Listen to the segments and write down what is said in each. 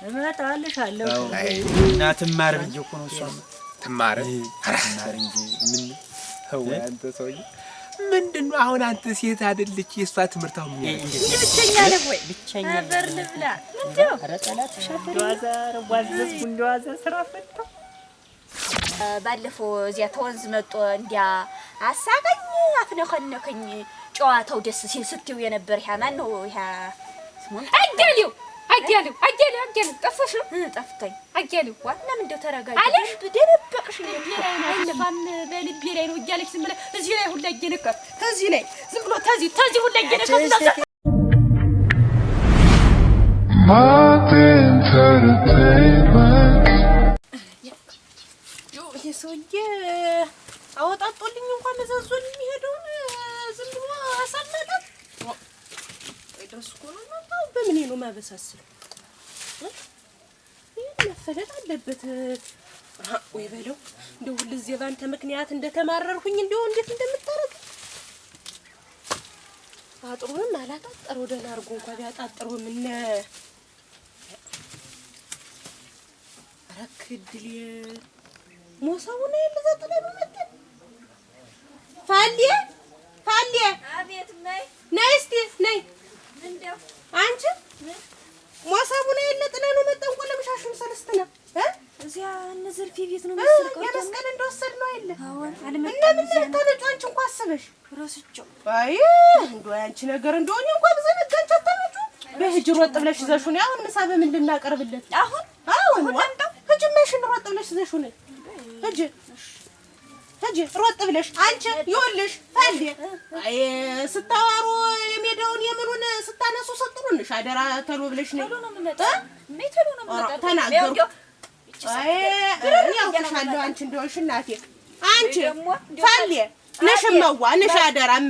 እመጣልሻለሁ እና ትማር ብዬሽ እኮ ነው። እሷማ ትማር እንጂ ምን ወይ አንተ ሰውዬ ምንድን ነው አሁን? አንተ ሴት አይደለች የእሷ ትምህርት አሁን ብቸኛ ነህ ወይ? ብቸኛ ነበር ልብላ እንደው ኧረ ጠላት ሻፈር ዋዘዝኩ እንደዋዘ ስራ ፈታ። ባለፈው እዚያ ተወንዝ መጥቶ እንዲያ አሳቀኝ አፍነከነከኝ። ጨዋታው ደስ ሲል ስትይው የነበር ያ ማን ነው ያ ስሙን አያሌው ጠፋሽ ነው? ጠፍተኝ አያሌው ዋና ምን እንደው ተረጋጊ አለሽ ደረበቅሽ አይለፋም በልቤ ላይ ነው እያለች ዝም ብለህ እዚህ ላይ ሁላ እየነካት ከዚህ ላይ ዝም ብሎ ተዚህ ሁላ እየነካት ይሄ ሰውዬ አወጣጦልኝ እንኳን መዘዞን የሚሄደውን ዝም ብሎ አሳለጠ። ደስ እኮ ነው የመጣው። በምን ነው ማበሳስል? መፈለጥ አለበት ወይ በለው። እንደው ሁልጊዜ ባንተ ምክንያት እንደተማረርኩኝ እንደው እንዴት እንደምታረግ አጥሩንም አላጣጠረው ደህና አድርጎ እንኳን ቢያጣጥረው ምን ረክድል ሞሳው ነው የለዘጠለ በመጣ ፋልየ አቤት ነይ እስቲ ነይ እንደው አንቺ ሞሳቡ ነው የለጠለ ነው መጣን ቆለምሻሽም ሰለስተና እዚያ እነዘልፊ ቤት ነው መስልከው የመስቀል እንደወሰድ ነው አይደል? አዎ አለመጣም እዚያ ነው ተነጩ። አንቺ እንኳን አስበሽ ረስቸው አይ እንደው አንቺ ነገር እንደሆነ እንኳን ዘነጋንቻ ተነጩ በህጅ ሮጥ ብለሽ ይዘሽው ነው አሁን ምሳ በምን ልናቀርብለት አሁን ወጣው ህጅመሽን ሮጥ ብለሽ ይዘሽው ነው ህጅ ሮጥ ብለሽ አንቺ ይኸውልሽ ፈልዴ አይ ስታዋሩ የሜዳውን የምኑን ስታነሱ ሰጥሩንሽ አደራ ተሎ ብለሽ ነው ሜተሎ ነው መጣ ተናገሩ አይ ያውቅሻለሁ አንቺ እንደሆንሽ እናቴ አንቺ ፈልዴ ነሽመዋ ነሽ አደራም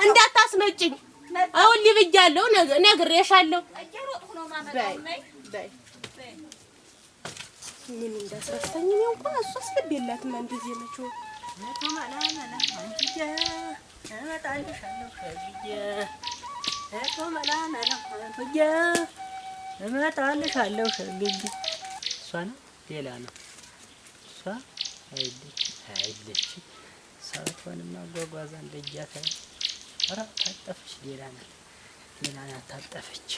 እንዳታስመጭኝ አሁን ልብያለሁ ነግሬሻለሁ አያሮጥ ሆኖ ማመጣው በይ ምን እንዳስረስተኝ ነው እንኳን እሷስ ልብ የላትም እንደዚህ መቼው ነቶማላ አንቺ እመጣልሻለሁ ከዚህ ነቶማላ አንቺ እመጣልሻለሁ ከዚህ እሷ ነው ሌላ ነው እሷ አይደለች ሰውቷንማ ጓጓዛ እንደያታ ኧረ ታጠፈች ሌላ ናት ታጠፈች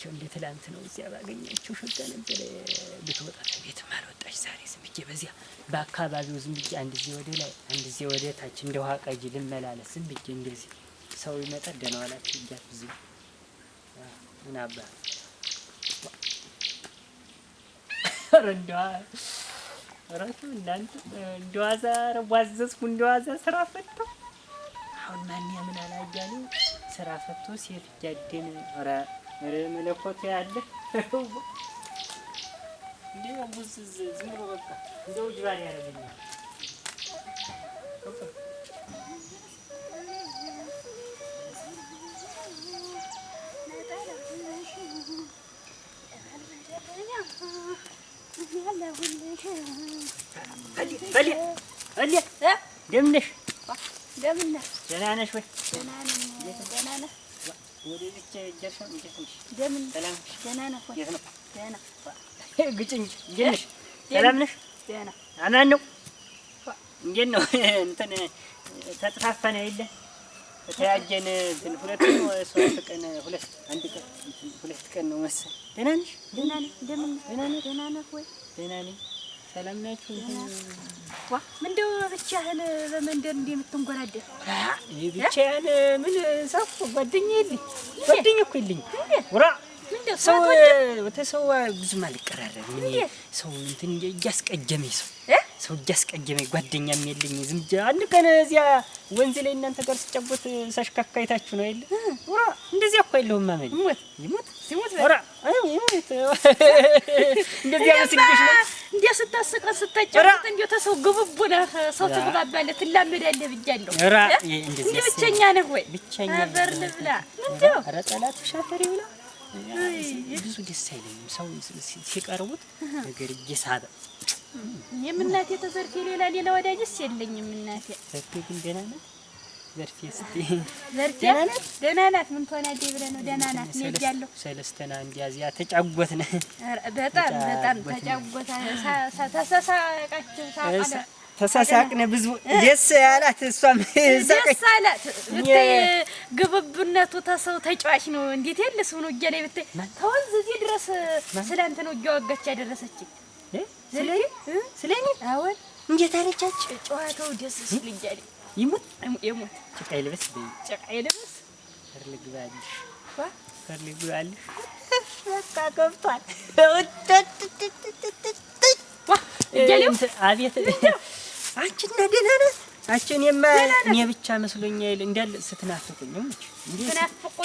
እንዴት ትላንት ነው እዚያ ባገኘችው ሸጋ ነበር ልትወጣ ከቤት ማልወጣች ዛሬ ዝም ብዬ በዚያ በአካባቢው ዝም ብዬ አንድ ጊዜ ወደ ላይ አንድ ጊዜ ወደ ታች እንደ ውሃ ቀጂ ልመላለስ ዝም ብዬ እንደዚህ ሰው ይመጣ ደህና ዋላችሁ እያልኩ ዝም ምን አባ ረንዷ እናንተ እንደዋዛ ረዋዘዝኩ እንደዋዛ ስራ ፈቶ አሁን ማን ያምን አላያሌው ስራ ፈቶ ሴት እያደነ ኧረ መለኮት ያለ እንዴ አቡዝ ዝም ብሎ በቃ እንደው ጅባን ያረጋኛል በል ደምነሽ ደህና ነሽ ወይ? ደህና ነህ? ወደ ብቻ ጀርሻ እንዴትሽ? ደምን ሰላም ደህና ነህ ወይ? ደህና ግጭኝ እንዴት ሰላም ነሽ? ደህና አማን ነው። እንዴት ነው እንትን ተጥፋፋን አይደለ? ተያየን እንትን ሁለት ነው ሶስት ቀን ሁለት ቀን ነው መሰል። ደህና ነሽ? ደህና ነኝ። እንደምን ደህና ነህ ወይ? ደህና ነኝ። ሰላም ናችሁ? ምንድነው ብቻህን በመንደር እንደ የምትንጎራደር? ብቻህን ምን ሰው ጓደኛ የለኝ ጓደኛ እኮ የለኝ። ወራ ሰው ተሰው ብዙም አልቀራረብ ምን ሰው እንትን እያስቀየመኝ ሰው እያስቀየመኝ ጓደኛም የለኝ። ዝም ብዬ አንድ ቀን እዚያ ወንዝ ላይ እናንተ ጋር ስጫወት ሳሽካካ አይታችሁ ነው አይደል? ወራ እንደዚያ እኮ የለውም ማመን ይሞት ወራ ይሞት እንደዚያ መስልሽ ነው እንዴ ስታስቀ ስታጫወት እንዴ ተሰው ግብቡ ነህ ሰው ትግባባለህ ትላመዳለህ ብያለሁ። እንዴ ብቸኛ ነህ ወይ? ብቸኛ ነበር ልብላ ምንድነው? ኧረ ጠላት ሻፈሪ ብላ ብዙ ደስ አይለኝም ሰው ሲቀርቡት ነገር እየሳበ የምናቴ ተዘርፌ ሌላ ወዳጅስ የለኝም። እናቴ ዘርፌ ግን ደህና ናት ዘርፌ እስቲ ዘርፌ ደህና ናት። ምን ትሆናለች ብለህ ነው? ደህና ናት። እኔ እያለሁ ሰለስተና እንዲያዚያ ተጫወትን። በጣም ተጫወታ ተሳሳቃችሁ ሳቃለ ተሳሳቅነ ብዙ ደስ ያላት እሷም ደስ አላት። ብታይ ግብብነቱ ተሰው ተጫዋች ነው። እንዴት ያለስ ሆኖ እጄ ላይ ብታይ ተወንዝ እዚህ ድረስ ስላንተ ነው እያወጋች ያደረሰችኝ። ስለኔ አሁን እንዴት አለቻች? ጨዋታው ደስ ሲልኛል። ይሙት ጭቃ ይልበስ ፈርልግባልሽ በቃ ገብቷል። አቤት አንቺና ደህና ነህ? አንቺን እኔ ብቻ መስሎኛል እንዳለ ስትናፍቁኝ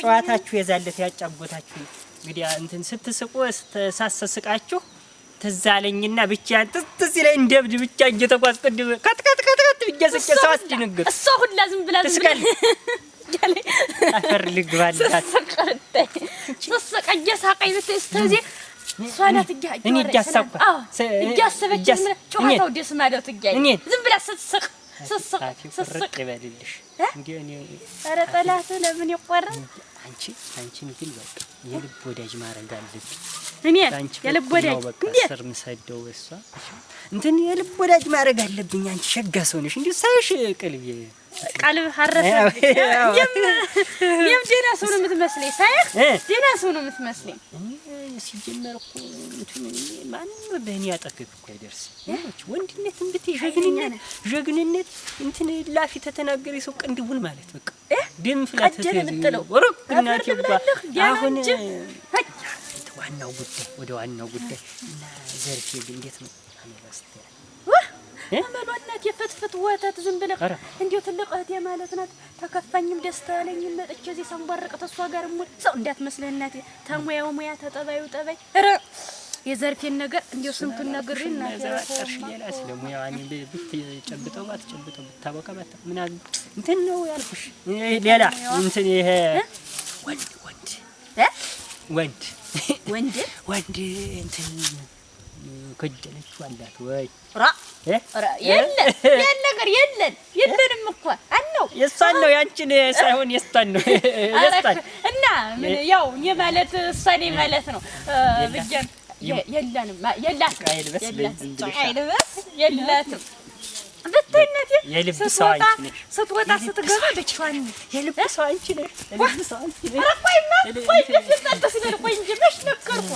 ጨዋታችሁ የዛለት ያጫጎታችሁ እንግዲህ እንትን ስትስቁ ስትሳሰስቃችሁ ትዝ አለኝና ብቻዬን ትዝ ላይ እንደብድ ብቻ እየተጓዝኩ ከት ብዬሽ ሰው አስደነገጥኩ። እሷ ሁላ ዝም ብላ አፈር ልግባላት ሳቀኝ ብታይ እስከዚህ እሷ ናት እኔ እያሳብኩ እያሰበች ጨዋታው ደስ ማለቱ እያለኝ ዝም ብላ ስትስቅ ይበልልሽ እንዴ እኔ ኧረ ጠላት ለምን ይቆራል? አንቺን ግን በቃ የልብ ወዳጅ ማድረግ አለብኝ። እኔ የልብ ወዳጅ እንዴ ስር ምሰደው እሷ እንትን የልብ ወዳጅ ማድረግ አለብኝ። አንቺ ሸጋ ሰው ነሽ እንዴ ሳይሽ ቀልብ ሐረፈ የም ደህና ሰው ነው የምትመስለኝ። ሳይህ ደህና ሰው ነው የምትመስለኝ። ሲጀመር እኮ እንትን ማንም በእኔ አጠገብ እኮ አይደርስም። ወንድነት እንብት ጀግንነት እንትን ላፊ ተተናገረ ሰው ቅንድቡን ማለት በቃ ደም ፍላት ተዘው ወርቅናት አሁን ወደ ዋናው ጉዳይ እና ዘርፌ እንዴት ነው አመላስተ አመሏናት የፍትፍት ወተት ዝም ብለህ እንዴው ትልቅ እህቴ ማለት ናት። ተከፋኝም ደስታ አለኝም መጥቼ እዚህ ሰንባርቅ ተሷ ጋር ሙሉ ሰው እንዳትመስልህ እናቴ። ተሙያው ሙያ ተጠባዩ ጠባይ ኧረ የዘርፌን ነገር እንዴው ስንቱን ነግሬና ዘራጣሽ ይላል ስለሙያው አኒ ብትጨብጠው ባትጨብጠው ብታበቃ ምን አለ እንትን ነው ያልኩሽ። ሌላ እንትን ይሄ ወንድ እንትን ከጀለች አላት ወይ ራ የለ ነገር የለንም እኮ አለው የሷን ነው ያንቺን ሳይሆን የሷን ነው የሷን እና ምን ያው የማለት እሷኔ ማለት ነው ብቻን የለንም የላትም በተነቴ የልብ ሰው አንቺ ነሽ። ስትወጣ ስትገባ ብቻዋን የልብ ሰው አንቺ ነሽ። የልብ ሰው አንቺ ነሽ። ቆይ ተስበል ቆይ እንጂ መች ነገርኩ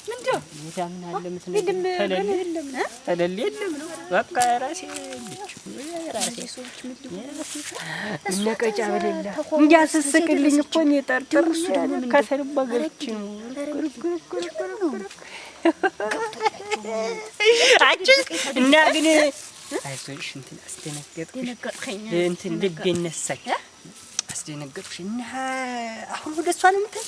ምንድነው የዳምናለ ምትነግሪኝ ተለል የለም ነው በቃ ራሴ ሰዎች ምንድነው ነቀጫ በሌላ እንዲያስስቅልኝ እኮ ነው የጠርጥር ከሰልባ ገርች ነው አጭ እና ግን አይዞሽ እንትን አስደነገጥኩኝ እንትን ልብ ይነሳኝ አስደነገጥኩሽ እና አሁን ወደ እሷ ነው የምትል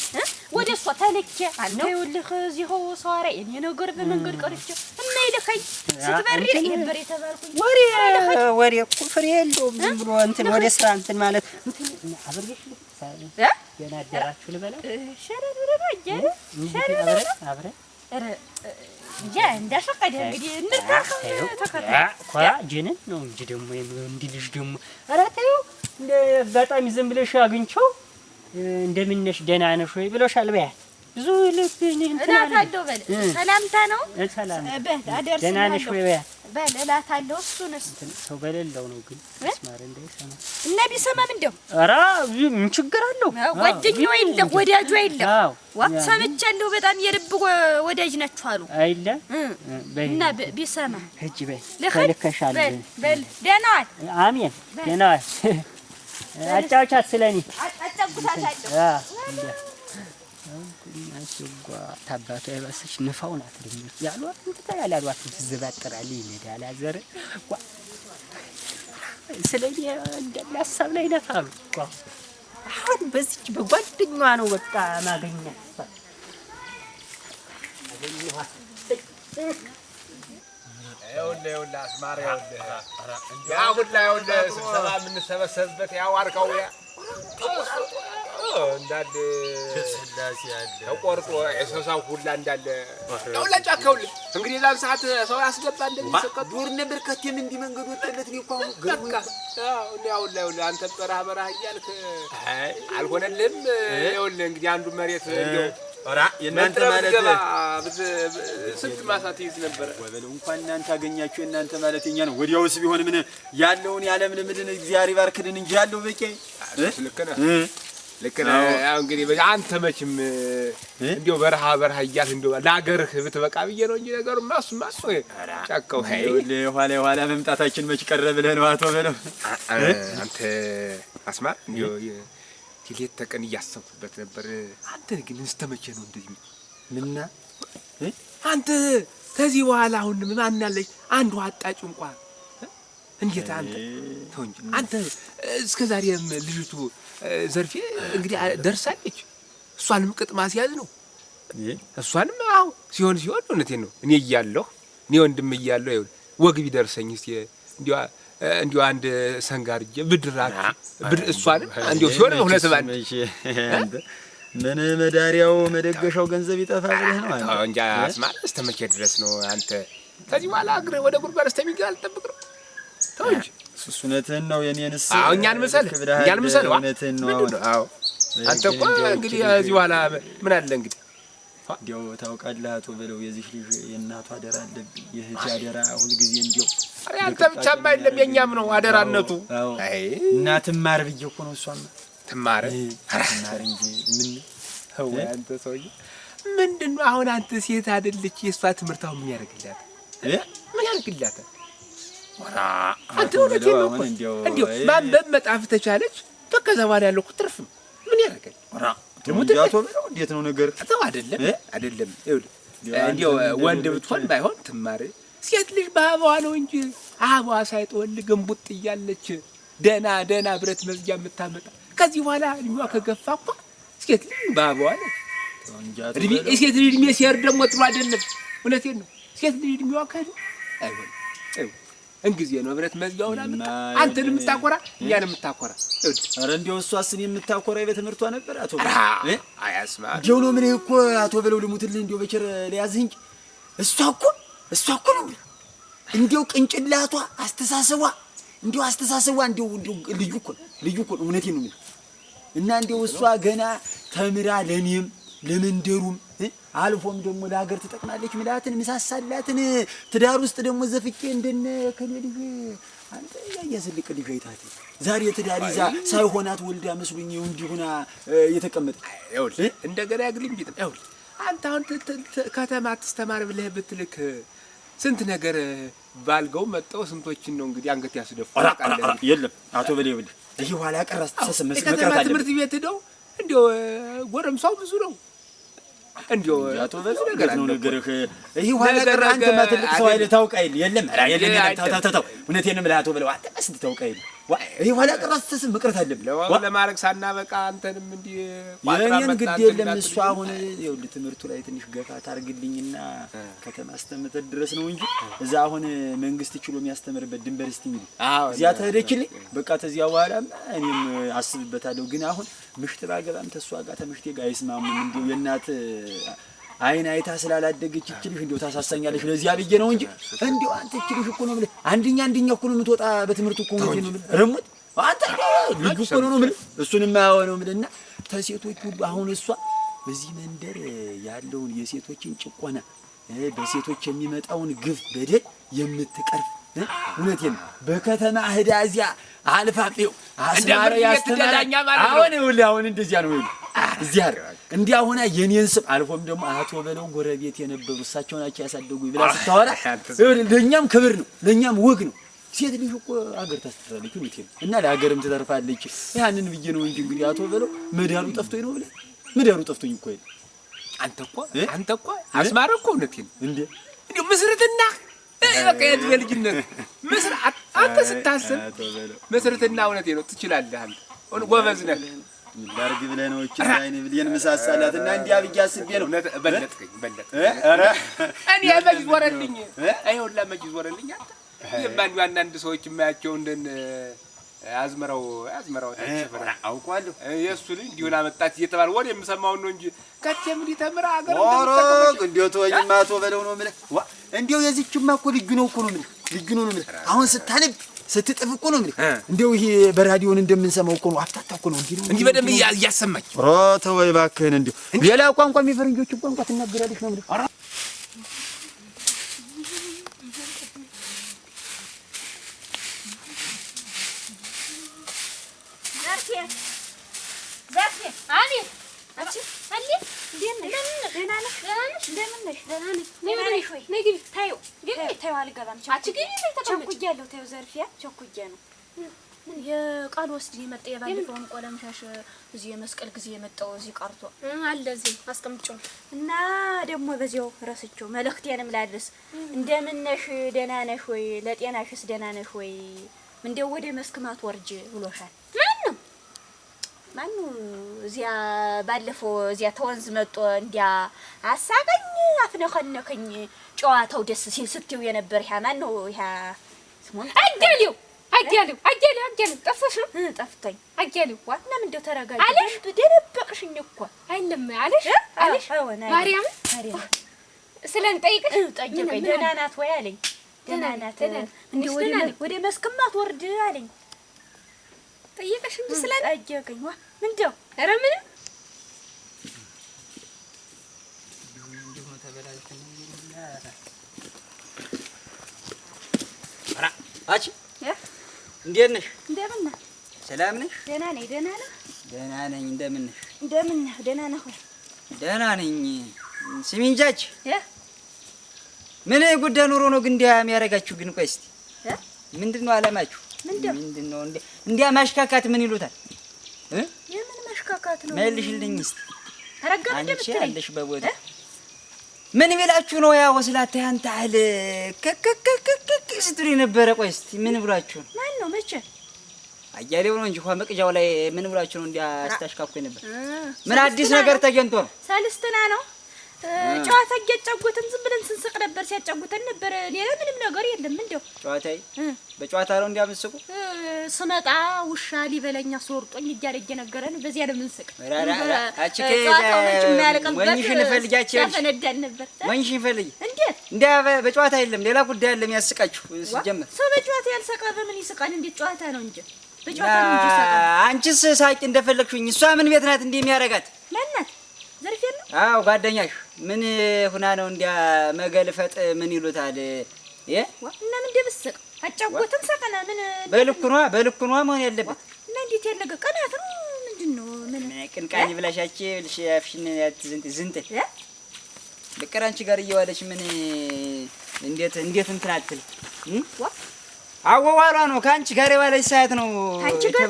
ወደ እሷ ታለከ አንተ ይኸውልህ እዚሁ ሰዋራ እኔ ነገር በመንገድ ቀርቼ እና ይልከኝ ስትበሪ ነበር የተባልኩኝ ወሬ እኮ ፍሬ የለውም ዝም ብሎ እንትን ወደ ስራ እንትን ማለት እንትን አብረሽ ገና አደራችሁ ልበላ ሸረር ብለህ አብረን እንዳሸቀደ እንግዲህ እንርካከው ተከታይ ኳ ጀነን ነው እንጂ ደግሞ እንዲ ልጅ ደግሞ ኧረ ተይው እንደ አጋጣሚ ዝም ብለሽ አግኝቼው እንደምን ነሽ ደህና ነሽ ወይ ብሎሻል በያት ብዙ ልክ እንትን እላታለሁ በል ሰላምታ ነው ሰላም ደህና ነሽ ወይ በያት በል እላታለሁ እሱንስ ሰው በሌለው ነው ግን መስማር እንዳይሰማ እና ቢሰማም እንደው ኧረ ምን ችግር አለው ጓደኛው የለ ወዳጁ የለ ሰምቻለሁ በጣም የልብ ወዳጅ ናችሁ አሉ አይደለ እና ቢሰማ ሂጂ በይ ተልከሻል በል ደህና ዋል አሜን ደህና ዋል አጫውቻት ስለኔ አጫውታታለሁ አስጓ ታባቱ አይባሰች ንፋው ናት ደግሞ ያሏት እንትን ያላሏት ዝባጥራል ይነዳላ ዘር ስለኔ እንደላሳብ ላይ ነታሉ አሁን በዚች በጓደኛዋ ነው በቃ ማገኛት ይኸውልህ አስማራ ያ ሁላ ስብሰባ የምንሰበሰብበት ያው አርካው ያ እንዳለ ስላሴ ያለ ተቆርጦ የሰሳው ሁላ እንዳለ ነው ለጫካውል እንግዲህ ዛን ሰዓት ሰው ያስገባ እንደሚሰቀጥ ዱር ነበር ከተም እንዲ መንገድ ወጣለት ነው እኮ አሁን ገርካ አው ላይ አንተ በረሃ እያልክ አልሆነልህም ይኸውልህ እንግዲህ አንዱ መሬት እንደው ኧረ የእናንተ ማለት ስንት ማሳት ይዝ ነበር ወበለው እንኳን እናንተ አገኛችሁ እናንተ ማለት እኛ ነው ወዲያውስ ቢሆን ምን ያለውን ያለም ምድን እግዚአብሔር ይባርክልን እንጂ ያለው በቂ ልክ ነህ ያው እንግዲህ አንተ መቼም እንደው በረሃ እያልክ እንደው ለአገርህ ብትበቃ ብዬ ነው እንጂ ነገሩ ማሱ ጫካው ኋላ መምጣታችን መች ቀረ ብለህ ነው አቶ በለው አንተ አስማር እንደው ሌት ተቀን እያሰብኩበት ነበር። አንተ ግን እስተመቼ ነው እንደዚህ ምንና አንተ ከዚህ በኋላ አሁን ማን አለኝ አንዱ አጣጭ እንኳን እንዴት አንተ ተው እንጂ አንተ እስከ ዛሬም ልጅቱ ዘርፌ እንግዲህ ደርሳለች። እሷንም ቅጥ ማስያዝ ነው። እሷንም አዎ ሲሆን እውነቴን ነው። እኔ ወንድም እያለሁ ይኸውልህ ወግ ቢደርሰኝ እስቲ እንዲሁ አንድ ሰንጋርጄ ብድራት እሷንም እንዲሁ ሲሆን ሁለት ባንድ ምን መዳሪያው መደገሻው ገንዘብ ይጠፋ ብለህ ነው አንተ እንጃ አስማር እስተመቼ ድረስ ነው አንተ ከዚህ በኋላ እግር ወደ ጉርጓድ እስከሚገባ አልጠብቅ ነው ተው እንጂ እሱነትህን ነው የኔንስ እኛን መሰል እውነትህን ነው አዎ አንተ እኮ እንግዲህ እዚህ በኋላ ምን አለ እንግዲህ እንዲያው ታውቃለህ አቶ በለው የዚህ ልጅ የእናቷ አደራ አለብኝ የእህቴ አደራ ሁልጊዜ እንዲያው አንተ ብቻማ አይደለም የኛም ነው አደራነቱ አይ እናትም ማር ብዬ እኮ ነው እሷማ ትማር እንጂ ምን አንተ ሰውዬ ምንድነው አሁን አንተ ሴት አይደለች የእሷ ትምህርት አሁን ምን ያደርግላታል ምን ያደርግላታል አንተ ወለቴ ነው እንዴ ማንበብ መጣፍ ተቻለች በከዛ በኋላ ያለው ትርፍ ምን ያደርጋል ደሞያቶ በለው እንዴት ነው ነገር ተው አይደለም ይኸውልህ እንዴው ወንድ ብትሆን ባይሆን ትማር ሴት ልጅ በአባዋ ነው እንጂ አባዋ ሳይጠወልግ እንቡጥ እያለች ደና ብረት መዝጊያ የምታመጣ ከዚህ በኋላ እኛዋ ከገፋ እኮ ሴት ልጅ በአባዋ ነው ሴት ልጅ እድሜ ሲሄድ ደግሞ ጥሩ አይደለም እውነቴን ነው ሴት ልጅ እድሜዋ ከሄደ አይሆንም እንግዲህ ነው ብረት መዝጊያውን አመጣ አንተንም የምታቆራ እኛንም የምታቆራ ኧረ እንደው እሷስ እኔን የምታቆራ በትምህርቷ ነበር አቶ አያስማ እንደው ነው ምን እኮ አቶ በለው ልሙትልህ እንደው በቸር ለያዝህ እንጂ እሷ እኮ ነው እንደው ቅንጭላቷ አስተሳሰቧ እንደው ልዩ እኮ ነው እውነቴን ነው እና እንደው እሷ ገና ተምራ ለኔም ለመንደሩም አልፎም ደግሞ ለሀገር ትጠቅማለች ምላትን ምሳሳላትን ትዳር ውስጥ ደግሞ ዘፍቄ እንደነ ከለልጅ አንተ ያያዝልቅ ልጅ አይታት ዛሬ ትዳር ይዛ ሳይሆናት ወልዳ መስሉኝ እንዲሁና የተቀመጠ ይኸውልህ እንደገና ያግልኝ ቢጥ ይኸውልህ አንተ አሁን ከተማ ተስተማር ብለህ ብትልክ ስንት ነገር ባልገው መጣው ስንቶችን ነው እንግዲህ አንገት ያስደፉ የለም አቶ በለው ይሄ ኋላ ቀረስ ተሰመስ መከራት አለ ትምህርት ቤት ሄደው እንዴው ጎረምሳው ብዙ ነው እንዴው አቶ በለው ነገር ይሄ ኋላ ቀረ አንተ ማትልቅ ሰው አይደል ታውቃ የለም ታው እውነቴን ነው አቶ በለው አንተ መስት ታውቃ ይሄ ኋላ ቀረስ ተሰም መቅረት አለብህ ለማረግ ሳናበቃ አንተንም እንዲ የኔን ግድ የለም እሱ አሁን ይኸውልህ ትምህርቱ ላይ ትንሽ ገፋ ታርግልኝና ከተማ አስተምተህ ድረስ ነው እንጂ እዛ አሁን መንግስት ችሎ የሚያስተምርበት ድንበር እስቲ እዚያ ተሄደችልኝ በቃ ተዚያ በኋላ እኔም አስብበታለሁ ግን አሁን ምሽት ባገባም ተሷ ጋር ተምሽቴ ጋር አይስማሙም እንዴው የእናት አይን አይታ ስላላደገች እችልሽ እንዴው ታሳሳኛለሽ ለዚያ ብዬ ነው እንጂ እንዴው አንተ እችልሽ እኮ ነው ብለህ አንደኛ እኮ ነው የምትወጣ በትምህርቱ እኮ ነው ረሙት አንተ ልጅ እኮ ነው ብለህ እሱንም ማያወነው ብለና ተሴቶች ሁሉ አሁን እሷ በዚህ መንደር ያለውን የሴቶችን ጭቆና በሴቶች የሚመጣውን ግፍ በደል የምትቀርፍ እውነቴን በከተማ ህዳዚያ አልፋጤው አስማረ ያስተማረኛ ማለት ነው አሁን እንደዚያ ነው እዚያ እንዲያ ሆና የኔን ስም አልፎም ደግሞ አቶ በለው ጎረቤት የነበሩ እሳቸው ናቸው ያሳደጉኝ ብላ ስታወራ ለኛም ክብር ነው ለኛም ወግ ነው ሴት ልጅ እኮ አገር ታስተዳድራለች እውነቴን እና ለሀገርም ትተርፋለች ያንን ብዬ ነው እንጂ እንግዲህ አቶ በለው መዳሩ ጠፍቶኝ ነው ብለህ መዳሩ ጠፍቶኝ እኮ አንተ እኮ አስማረ እኮ እውነቴን እንዴ መስረትና በቃ የድሜ ልጅነት መስራት አንተ ስታስብ መስረትና እውነቴን ነው ትችላለህ አንተ ጎበዝ ነህ ላርግ ብለህ ነው እቺ አይኔ ብለን መሳሳላትና እንዲያ ብዬ አስቤ ነው በለጥከኝ ኧረ እኔ መጅ ወረልኝ አይውላ መጅ ወረልኝ አንተ የማን አንዳንድ ሰዎች የማያቸው እንደነ አዝመራው ተሽፈራ አውቀዋለሁ። የእሱ ልጅ እንዲሁ ላመጣት እየተባለ ወሬ የምሰማው ነው እንጂ ከቴም ሊተምራ አገር እንዲሁ ተወኝማ በለው ነው የምልህ። እንዲሁ የዚህችማ እኮ ልጁ ነው ነው የምልህ። አሁን ስታነብ ስትጥፍ እኮ ነው የምልህ። እንዲሁ ይሄ በራዲዮን እንደምንሰማው እኮ ነው። አፍታታ እኮ ነው እንዲህ በደንብ እያሰማች። ተወይ እባክህን። እንዲሁ ሌላ ቋንቋ የፈረንጆች ቋንቋ ትናገራለች ነው የምልህ። የቃል ወስድ የመጣ የባለፈውን ቆለምሻሽ እዚህ የመስቀል ጊዜ የመጣው እዚህ ቀርቶ አለ እዚህ አስቀምጬው እና ደግሞ በዚያው ረስቼው መልእክቴንም ላድርስ። እንደምን ነሽ? ደህና ነሽ ወይ? ለጤናሽስ ደህና ነሽ ወይ? እንደው ወደ መስክማት ወርጅ ብሎሻል። ማነው እዚያ ባለፈው እዚያ ተወንዝ መጥቶ እንዲያ አሳቀኝ አፍነከነከኝ ጨዋታው ደስ ሲል ስትይው የነበር ያ ማነው? ያ ስሙን አያሌው ጠፍተሽ ነው? ጠፍተኝ አያሌው ዋና ምን እንደው ተረጋጊ አለሽ። ደረበቅሽኝ እኮ አይለም አለሽ ማርያም ስለንጠይቅሽ ጠይቀኝ። ደህና ናት ወይ አለኝ። ደህና ናት እንዴ ወደ መስክማት ወርድ አለኝ። ጠይቀሽ እንጂ ስለጠየቀኝ ምንድነው? ኧረ ምንም እንዲሁ ተበላልተን አቺ እንዴት ነሽ? እንደምን ነህ? ሰላም ነሽ? ደህና ነኝ። ደህና ነህ? ደህና ነኝ። እንደምን ነሽ? እንደምን ነህ? ደህና ነህ ወይ? ደህና ነኝ። ስሚ እንጂ አንቺ ምን ጉዳይ ኑሮ ነው ግን እንዲያ የሚያደርጋችሁ? ግን ቆይ እስኪ ምንድነው ዓላማችሁ? ምንድነው እንዲያ ማሽካካት ምን ይሉታል? የምን ማሽካካት ነው? መልሽልኝ እስኪ። ተረጋጋ እንደምትለኝ አለሽ በቦታ ምን ቢላችሁ ነው ያ ወስላታ ያንተ አለ ከከከከከ ስትሪ ነበረ። ቆይ እስኪ ምን ብላችሁ ነው? ማን ነው? መቼ አያሌው ነው እንጂ እንኳን መቅጃው ላይ ምን ብላችሁ ነው እንዲያ አስታሽካኩኝ ነበር? ምን አዲስ ነገር ተገኝቶ ነው? ሳልስትና ነው ጨዋታ እያጫወትን ዝም ብለን ስንስቅ ነበር። ሲያጫውተን ነበር። ሌላ ምንም ነገር የለም። እንደው ጨዋታዬ በጨዋታ ነው እንዲያምስቁ ስመጣ ውሻ ሊበለኛ ሶርጦኝ እያለ እየነገረን በዚያ ነው የምንስቅ። አቺከ ወንሽን ፈልጊያችሁ ያፈነዳን ነበር። ወንሽን ፈልጊ እንዴት እንዲያ በጨዋታ የለም ሌላ ጉዳይ አለ የሚያስቃችሁ። ሲጀመር ሰው በጨዋታ ያልሰቃ በምን ይስቃል? እንዴት ጨዋታ ነው እንጂ በጨዋታ ነው እንጂ ይስቃል። አንቺስ ሳቂ እንደፈለግሽኝ። እሷ ምን ቤት ናት እንዴ የሚያረጋት? ማናት? ዘርፌ ነው? አዎ ጓደኛሽ ምን ሁና ነው እንዲያ መገልፈጥ ምን ይሉታል? እና ምን እንደምስቅ አጫወትን ሰቀና ምን በልኩኗ መሆን ያለበት እና እንዴት ያለገ ቀናት ነው ምንድነው? ምን ቅንቃኝ ብላሻች ልሽ አፍሽን ዝንት በቀር አንቺ ጋር እየዋለች ምን እንዴት እንትን አትል አወዋሏ ነው ከአንቺ ጋር የዋለች ሰዓት ነው። አንቺ ጋር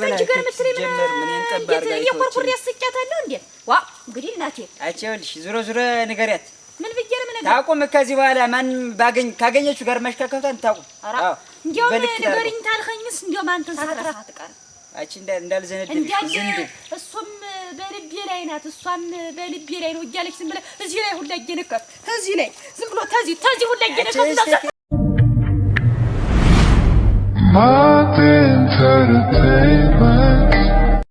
ምትሪ ምን እንጠባር ጋር የኮርኩር ያስቀያታለሁ እንዴ? እንግዲህ እናቴ አቼውልሽ ዙሮ ንገሪያት። ምን ብዬ ነው? ምን ታቁም ከዚህ በኋላ ማን ካገኘችው ጋር መሽካከቷን ታቁም። አዎ እንዴው ንገሪኝ ታልኸኝስ እንዴው ማንተን ሳትረፍ አትቀር። አቺ እንዳልዘነድልሽ ዝንድ እሱም በልቤ ላይ ናት እሷም በልቤ ላይ ነው እያለች ዝም ብለህ እዚህ ላይ ሁላ እየነካት እዚህ ላይ ዝም ብሎ ተዚህ ሁላ እየነካት My entertainment